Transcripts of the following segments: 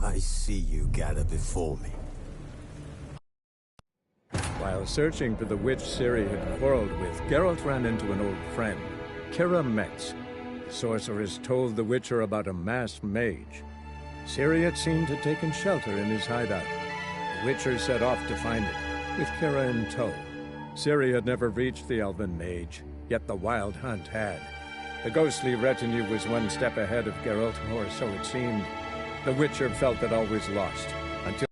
I see you gather before me. While searching for the witch Ciri had quarreled with, Geralt ran into an old friend, Kira Metz. The sorceress told the Witcher about a masked mage. Ciri had seemed to have taken shelter in his hideout. The Witcher set off to find it, with Kira in tow. Ciri had never reached the elven mage, yet the wild hunt had. The ghostly retinue was one step ahead of Geralt, or so it seemed. The Witcher felt that all was lost, until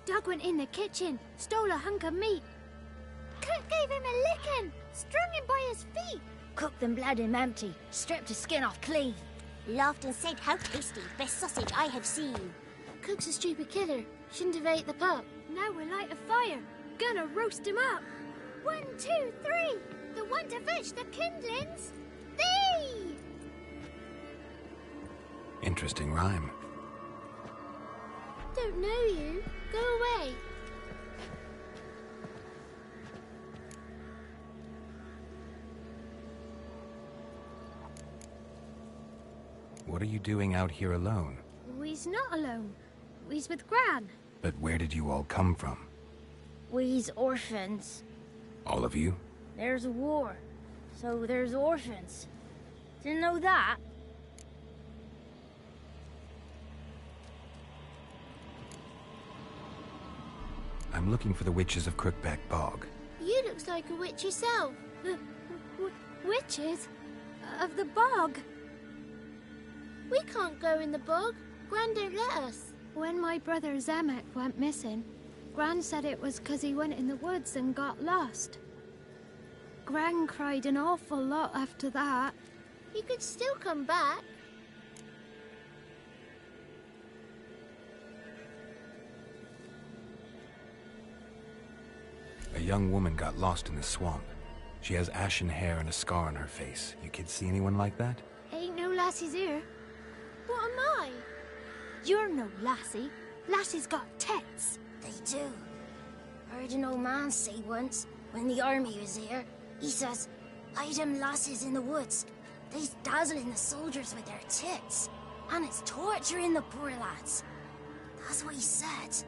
Doug went in the kitchen, stole a hunk of meat. Cook gave him a licking, strung him by his feet. Cooked and bled him empty, stripped his skin off clean. Laughed and said, "How tasty, best sausage I have seen." Cook's a stupid killer, shouldn't have ate the pup. Now we'll light a fire, gonna roast him up. 1, 2, 3, the one to fetch the kindlings. Thee! Interesting rhyme. Don't know you. Go away. What are you doing out here alone? We's not alone. We's with Gran. But where did you all come from? We's orphans. All of you? There's a war, so there's orphans. Didn't know that? I'm looking for the witches of Crookback Bog. You looks like a witch yourself. Witches? Of the bog? We can't go in the bog. Gran don't let us. When my brother Zemek went missing, Gran said it was 'cause he went in the woods and got lost. Gran cried an awful lot after that. He could still come back. A young woman got lost in the swamp. She has ashen hair and a scar on her face. You kids see anyone like that? Ain't no lassies here. What am I? You're no lassie. Lassies got tits. They do. Heard an old man say once, when the army was here, he says, "I them lasses in the woods. They's dazzling the soldiers with their tits. And it's torturing the poor lads." That's what he said.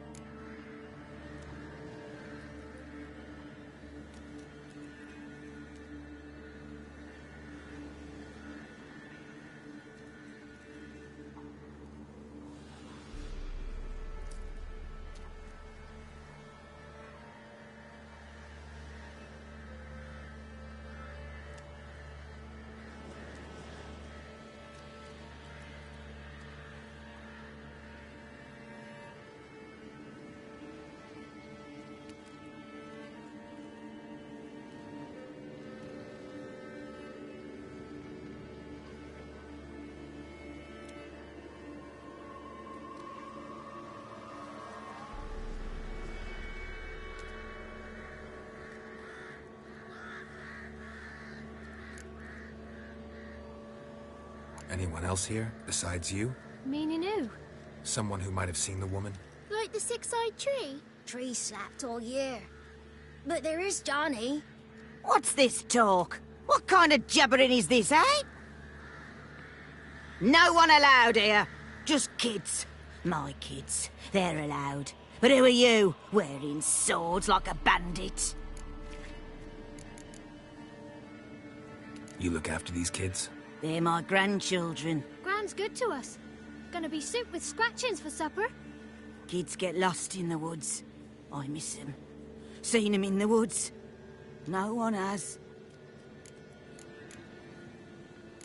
Anyone else here, besides you? Meaning who? Someone who might have seen the woman? Like the six-eyed tree? Tree slapped all year. But there is Johnny. What's this talk? What kind of jabbering is this, eh? No one allowed here. Just kids. My kids. They're allowed. But who are you, wearing swords like a bandit? You look after these kids? They're my grandchildren. Gran's good to us. Gonna be soup with scratchings for supper. Kids get lost in the woods. I miss them. Seen them in the woods. No one has.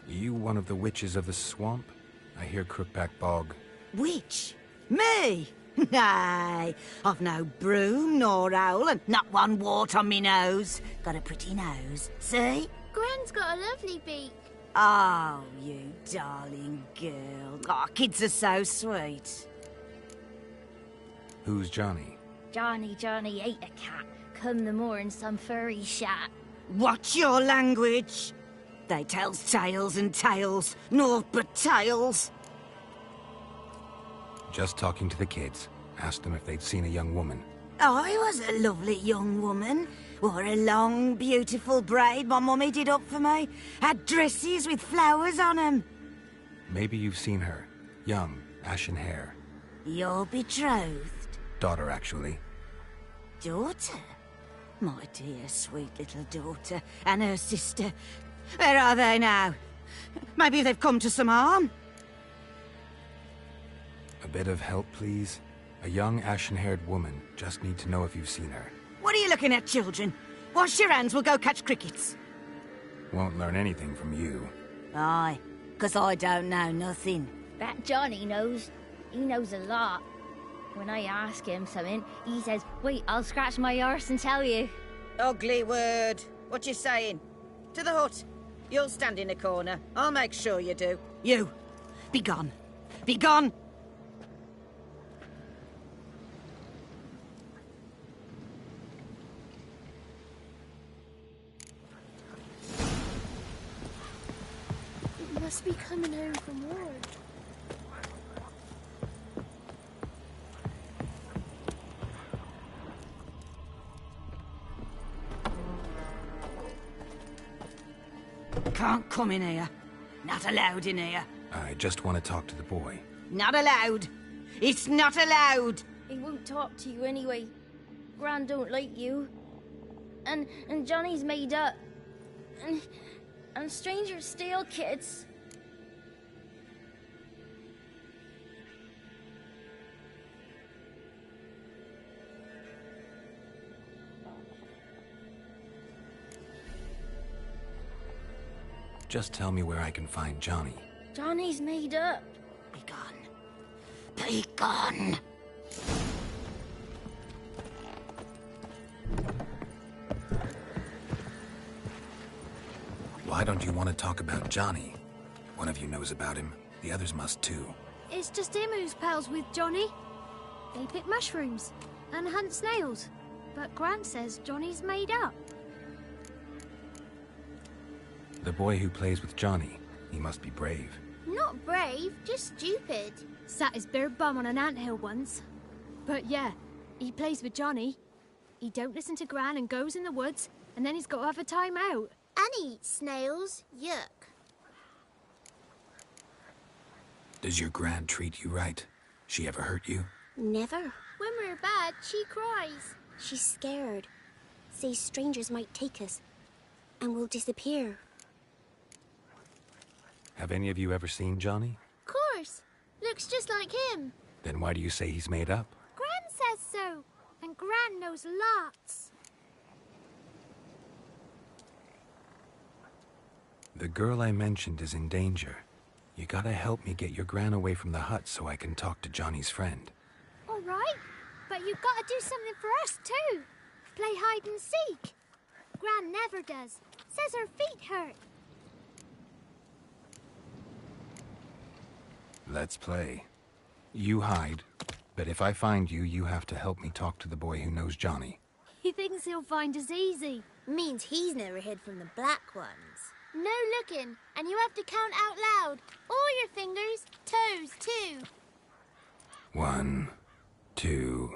You one of the witches of the swamp? I hear Crookback Bog. Witch? Me? Nay, I've no broom nor owl and not one wart on me nose. Got a pretty nose, see? Gran's got a lovely beak. Oh, you darling girl. Oh, kids are so sweet. Who's Johnny? Johnny ate a cat. Come the morn some furry shat. Watch your language. They tells tales and tales, naught but tales. Just talking to the kids. Asked them if they'd seen a young woman. I was a lovely young woman. Wore a long, beautiful braid my mummy did up for me. Had dresses with flowers on 'em. Maybe you've seen her. Young, ashen hair. Your betrothed? Daughter, actually. Daughter? My dear, sweet little daughter. And her sister. Where are they now? Maybe they've come to some harm? A bit of help, please? A young, ashen-haired woman. Just need to know if you've seen her. What are you looking at, children? Wash your hands, we'll go catch crickets. Won't learn anything from you. Aye, 'cause I don't know nothing. That Johnny knows. He knows a lot. When I ask him something, he says, wait, I'll scratch my arse and tell you. Ugly word. What you saying? To the hut. You'll stand in a corner. I'll make sure you do. You, be gone. Be gone! Must be coming home from war. Can't come in here. Not allowed in here. I just want to talk to the boy. Not allowed. It's not allowed. He won't talk to you anyway. Gran don't like you. And Johnny's made up. And strangers steal kids. Just tell me where I can find Johnny. Johnny's made up. Be gone. Be gone. Why don't you want to talk about Johnny? One of you knows about him. The others must too. It's just him who's pals with Johnny. They pick mushrooms and hunt snails. But Gran says Johnny's made up. The boy who plays with Johnny. He must be brave. Not brave, just stupid. Sat his bare bum on an anthill once. But yeah, he plays with Johnny. He don't listen to Gran and goes in the woods, and then he's got to have a time out. And he eats snails. Yuck. Does your gran treat you right? She ever hurt you? Never. When we're bad, she cries. She's scared. Says strangers might take us. And we'll disappear. Have any of you ever seen Johnny? Course. Looks just like him. Then why do you say he's made up? Gran says so. And Gran knows lots. The girl I mentioned is in danger. You gotta help me get your gran away from the hut so I can talk to Johnny's friend. All right. But you've got to do something for us, too. Play hide and seek. Gran never does. Says her feet hurt. Let's play. You hide, but if I find you, you have to help me talk to the boy who knows Johnny. He thinks he'll find us easy. Means he's never hid from the black ones. No looking, and you have to count out loud. All 1, 2,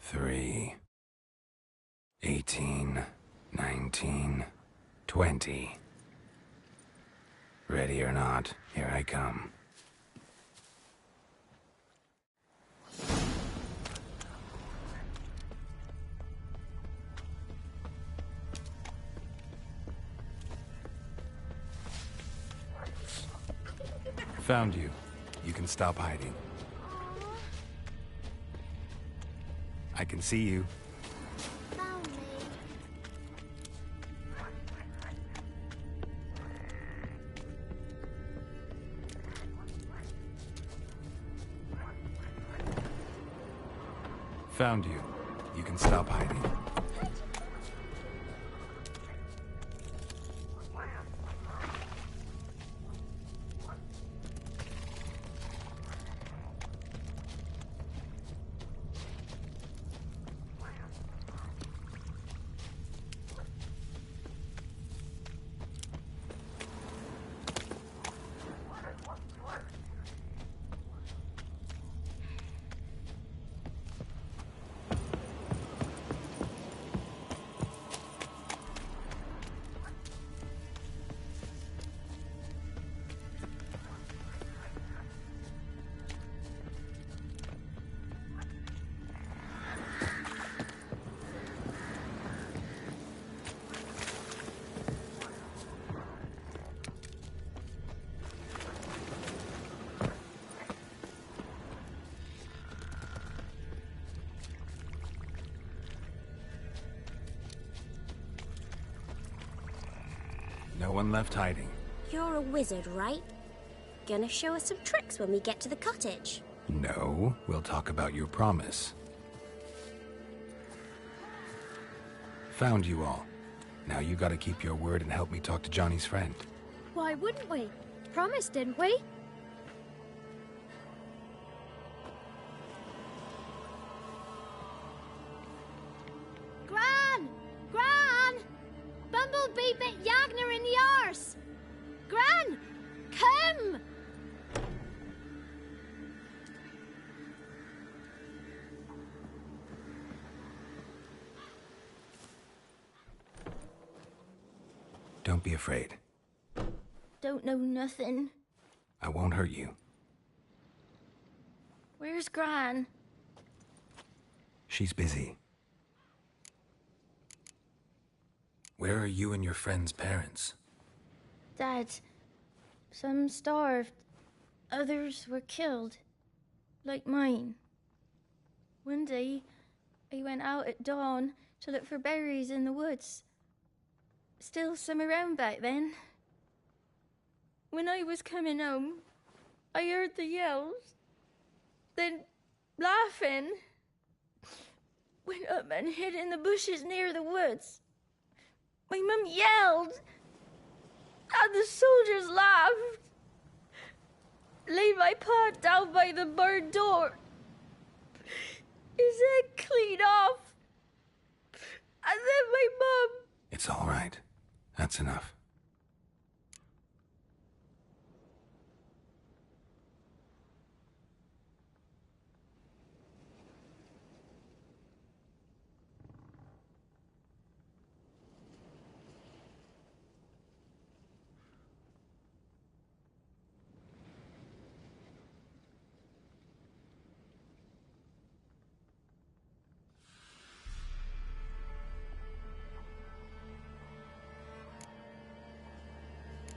3, 18, 19, 20. Ready or not, here I come. Found you. You can stop hiding. I can see you. Found me. Found you. You can stop hiding. No one left hiding. You're a wizard, right? Gonna show us some tricks when we get to the cottage. No, we'll talk about your promise. Found you all. Now you gotta keep your word and help me talk to Johnny's friend. Why wouldn't we? Promised, didn't we? Gran! Gran! Bumblebee bit Yagner in the arse! Gran! Come! Don't be afraid. Don't know nothing. I won't hurt you. Where's Gran? She's busy. Where are you and your friend's parents? Dad. Some starved. Others were killed. Like mine. One day, I went out at dawn to look for berries in the woods. Still some around back then. When I was coming home, I heard the yells. Then, laughing, went up and hid in the bushes near the woods. My mum yelled, and the soldiers laughed. Laid my pa down by the barn door, his head clean off. And then my mum... It's all right. That's enough.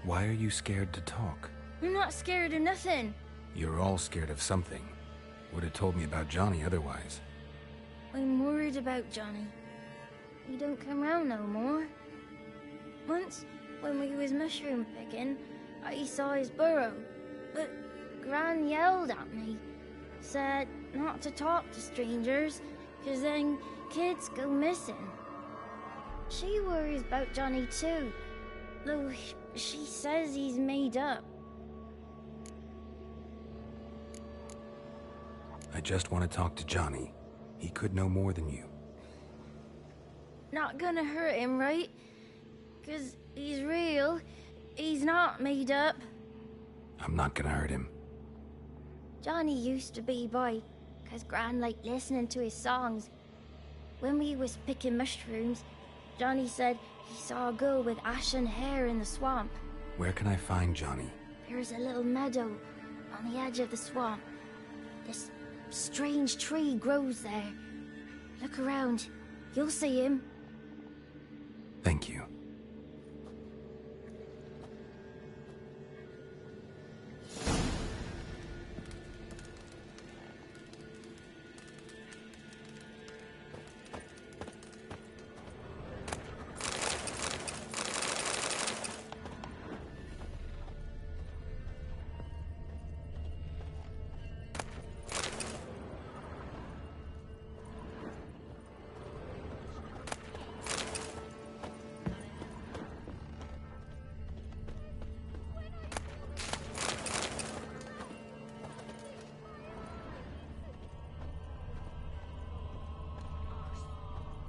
Why are you scared to talk? I'm not scared of nothing. You're all scared of something. Would have told me about Johnny otherwise. I'm worried about Johnny. He don't come round no more. Once, when we was mushroom picking, I saw his burrow. But Gran yelled at me. Said not to talk to strangers, 'cause then kids go missing. She worries about Johnny too, though she says he's made up. I just want to talk to Johnny. He could know more than you. Not gonna hurt him, right? 'Cause he's real. He's not made up. I'm not gonna hurt him. Johnny used to be by 'cause Gran liked listening to his songs. When we was picking mushrooms, Johnny said he saw a girl with ashen hair in the swamp. Where can I find Johnny? There's a little meadow on the edge of the swamp. This strange tree grows there. Look around. You'll see him. Thank you.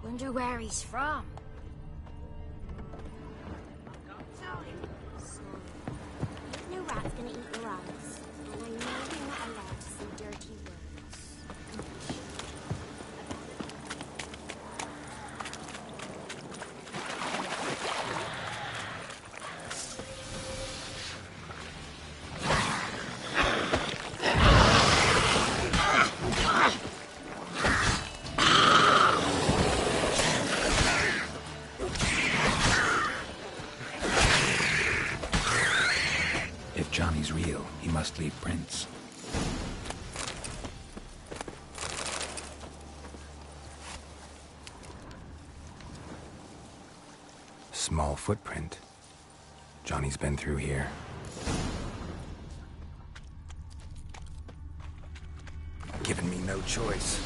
Wonder where he's from. No rat's gonna eat your eyes. And I know you're not allowed to say dirty words. If Johnny's real, he must leave prints. Small footprint. Johnny's been through here. Given me no choice.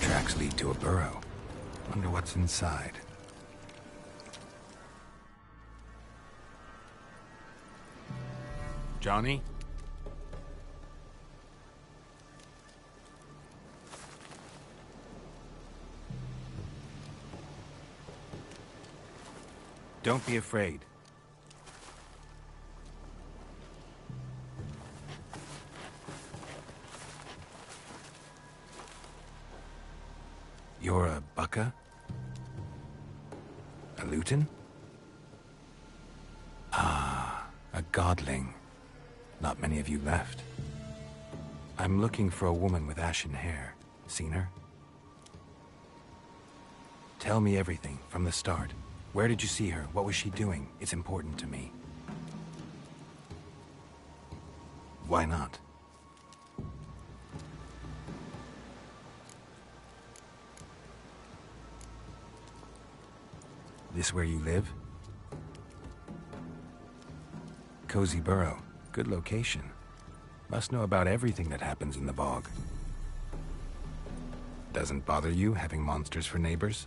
Tracks lead to a burrow. Wonder what's inside. Johnny? Don't be afraid. You're a Bucka? A Luton? Ah, a godling. Not many of you left. I'm looking for a woman with ashen hair. Seen her? Tell me everything, from the start. Where did you see her? What was she doing? It's important to me. Why not? This where you live? Cozy Burrow. Good location. Must know about everything that happens in the bog. Doesn't bother you having monsters for neighbors?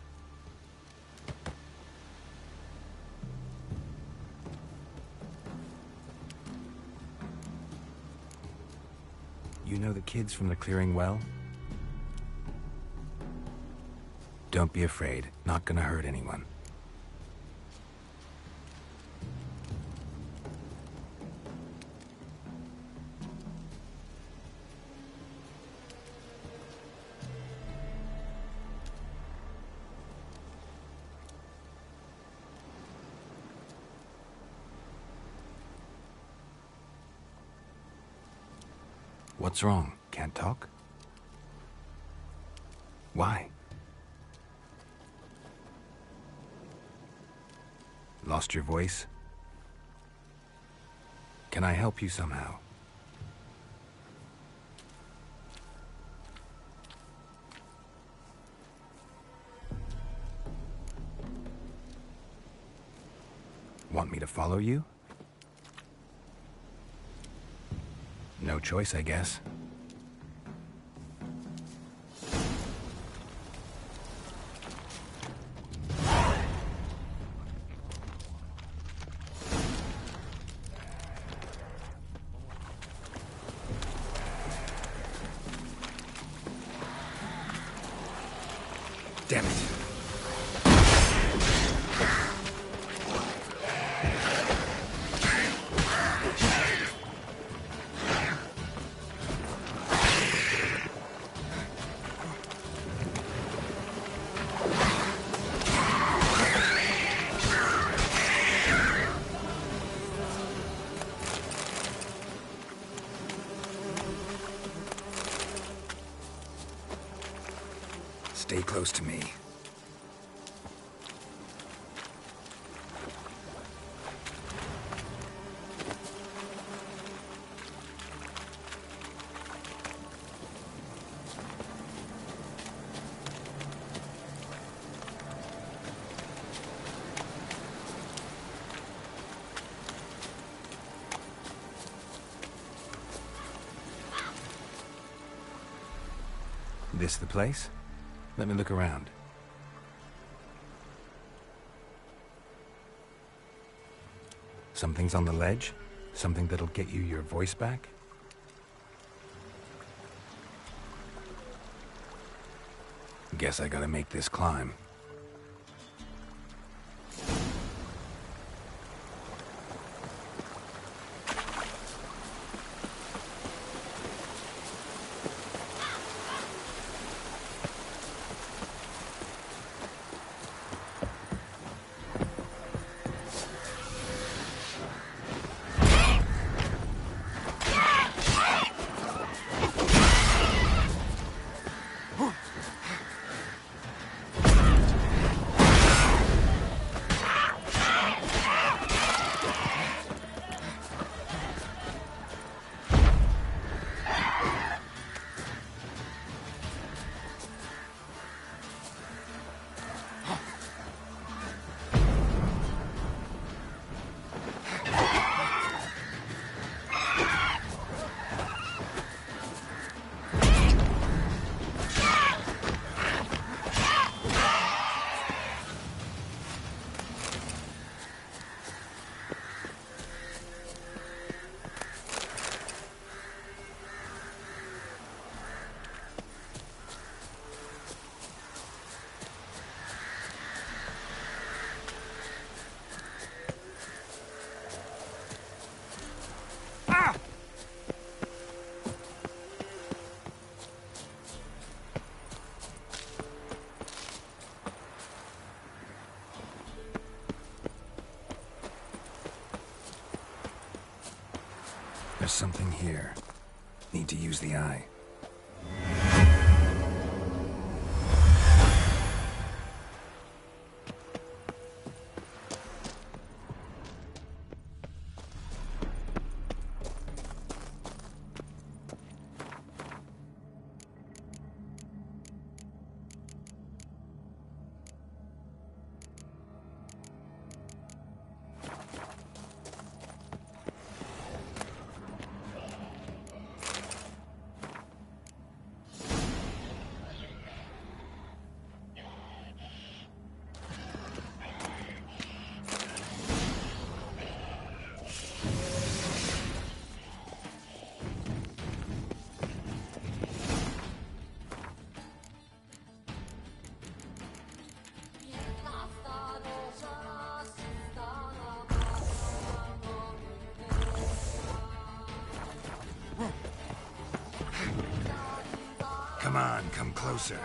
You know the kids from the clearing well? Don't be afraid. Not gonna hurt anyone. What's wrong? Can't talk? Why? Lost your voice? Can I help you somehow? Want me to follow you? No choice, I guess. Damn it. Stay close to me. This the place? Let me look around. Something's on the ledge? Something that'll get you your voice back? Guess I gotta make this climb. There's something here. Need to use the eye. Come on, come closer.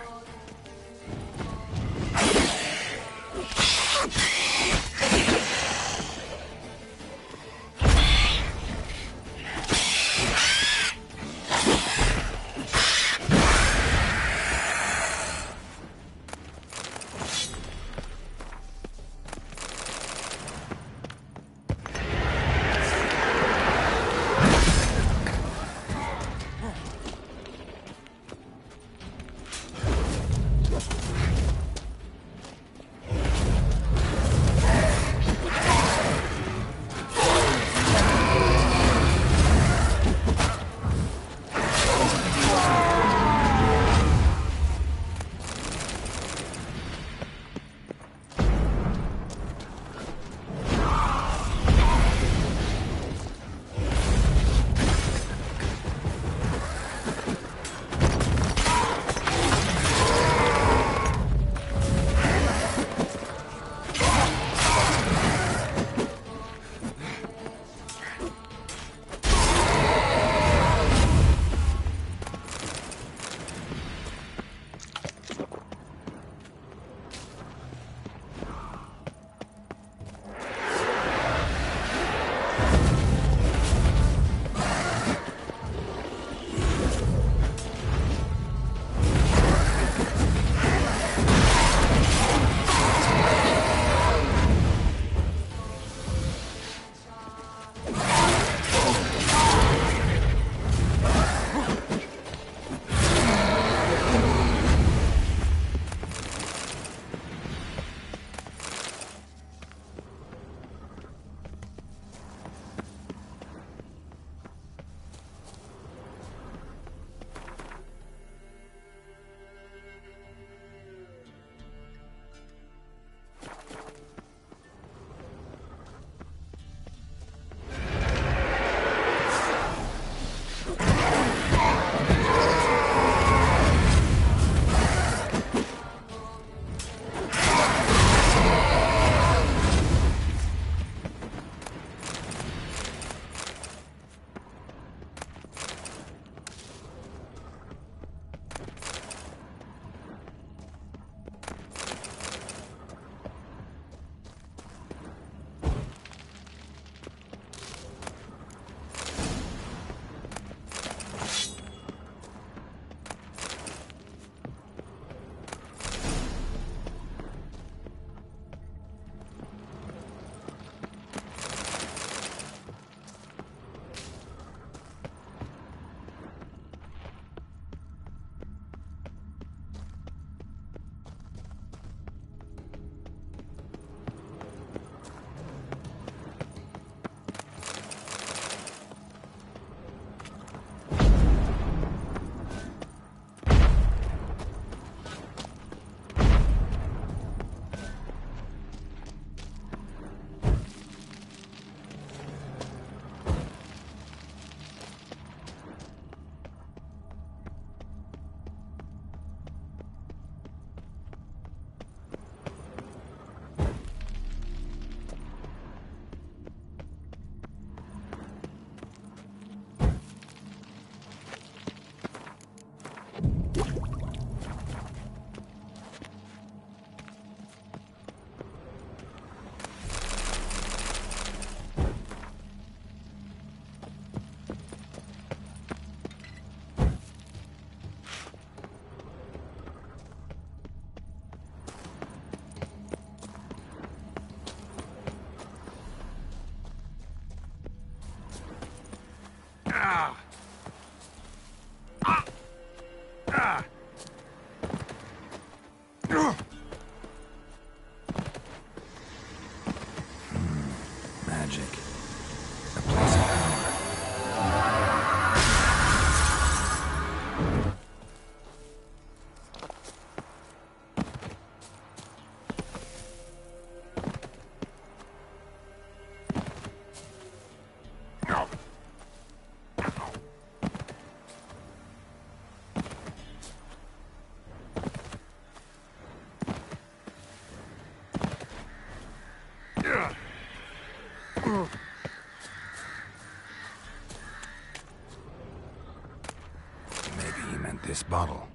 And this bottle.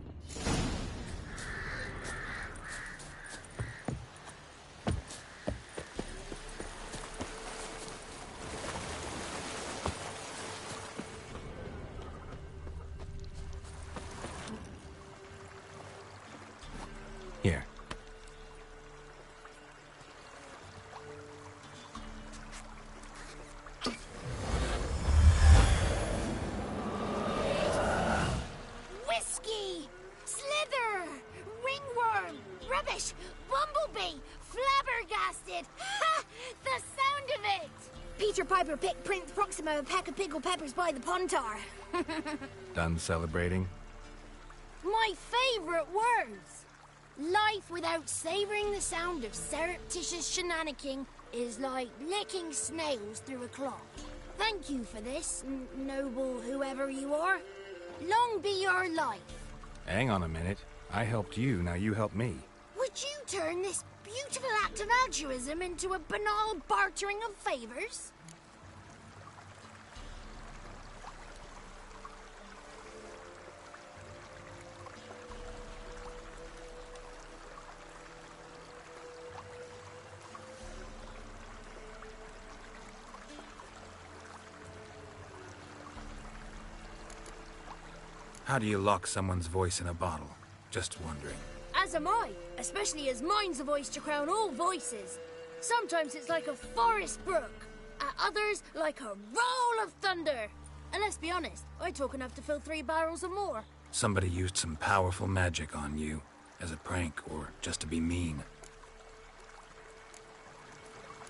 Here. Whiskey! Slither! Ringworm! Rubbish! Bumblebee! Flabbergasted! Ha! The sound of it! Peter Piper picked Prince Proxima a pack of pickled peppers by the Pontar. Done celebrating? My favorite words! Life without savoring the sound of surreptitious shenanigans is like licking snails through a cloth. Thank you for this, noble whoever you are. Long be your life. Hang on a minute. I helped you, now you help me. Would you turn this beautiful act of altruism into a banal bartering of favors? How do you lock someone's voice in a bottle? Just wondering. As am I, especially as mine's a voice to crown all voices. Sometimes it's like a forest brook, at others like a roll of thunder. And let's be honest, I talk enough to fill 3 barrels or more. Somebody used some powerful magic on you, as a prank or just to be mean.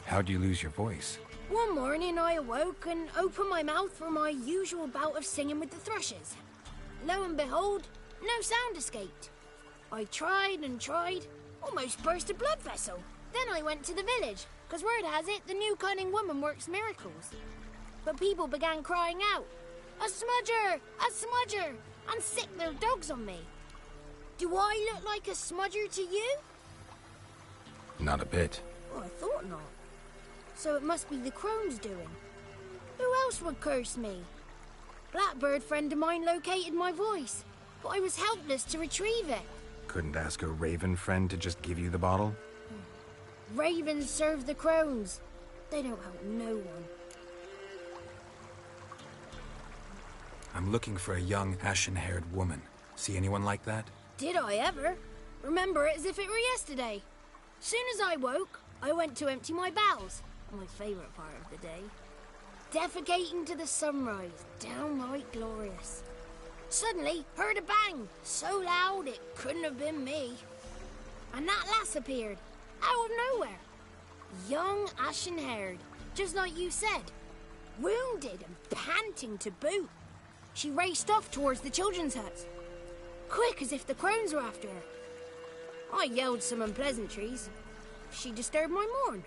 How'd you lose your voice? One morning I awoke and opened my mouth for my usual bout of singing with the thrushes. Lo and behold, no sound escaped. I tried and tried, almost burst a blood vessel. Then I went to the village, because word has it the new cunning woman works miracles. But people began crying out, "A smudger! A smudger!" and sicked their dogs on me. Do I look like a smudger to you? Not a bit. Oh, I thought not. So it must be the crone's doing. Who else would curse me? Blackbird friend of mine located my voice, but I was helpless to retrieve it. Couldn't ask a raven friend to just give you the bottle? Ravens serve the crones. They don't help no one. I'm looking for a young, ashen-haired woman. See anyone like that? Did I ever? Remember it as if it were yesterday. Soon as I woke, I went to empty my bowels. My favourite part of the day. Defecating to the sunrise, downright glorious. Suddenly, heard a bang, so loud it couldn't have been me. And that lass appeared, out of nowhere. Young, ashen-haired, just like you said. Wounded and panting to boot. She raced off towards the children's huts. Quick as if the crones were after her. I yelled some unpleasantries. She disturbed my morn.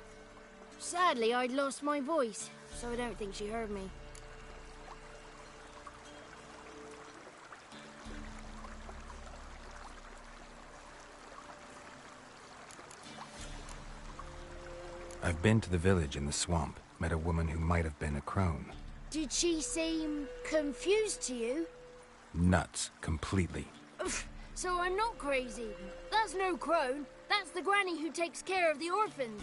Sadly, I'd lost my voice, so I don't think she heard me. I've been to the village in the swamp, met a woman who might have been a crone. Did she seem confused to you? Nuts, completely. So I'm not crazy. That's no crone. That's the granny who takes care of the orphans.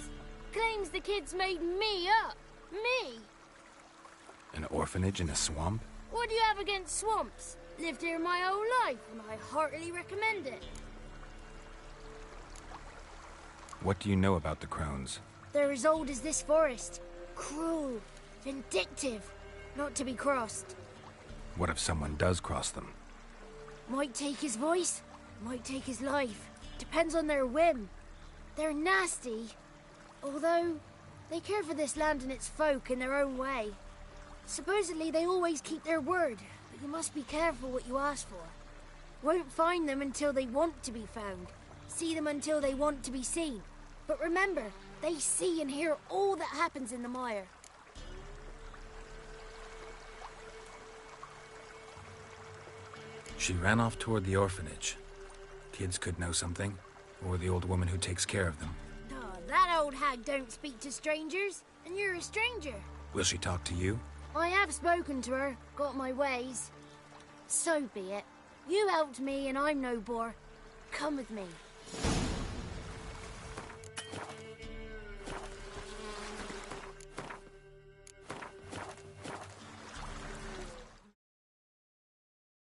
Claims the kids made me up. Me. An orphanage in a swamp? What do you have against swamps? Lived here my whole life, and I heartily recommend it. What do you know about the crones? They're as old as this forest. Cruel, vindictive, not to be crossed. What if someone does cross them? Might take his voice, might take his life. Depends on their whim. They're nasty, although they care for this land and its folk in their own way. Supposedly they always keep their word, but you must be careful what you ask for. Won't find them until they want to be found. See them until they want to be seen. But remember, they see and hear all that happens in the mire. She ran off toward the orphanage. Kids could know something, or the old woman who takes care of them. Oh, that old hag don't speak to strangers, and you're a stranger. Will she talk to you? I have spoken to her, got my ways. So be it. You helped me and I'm no bore. Come with me.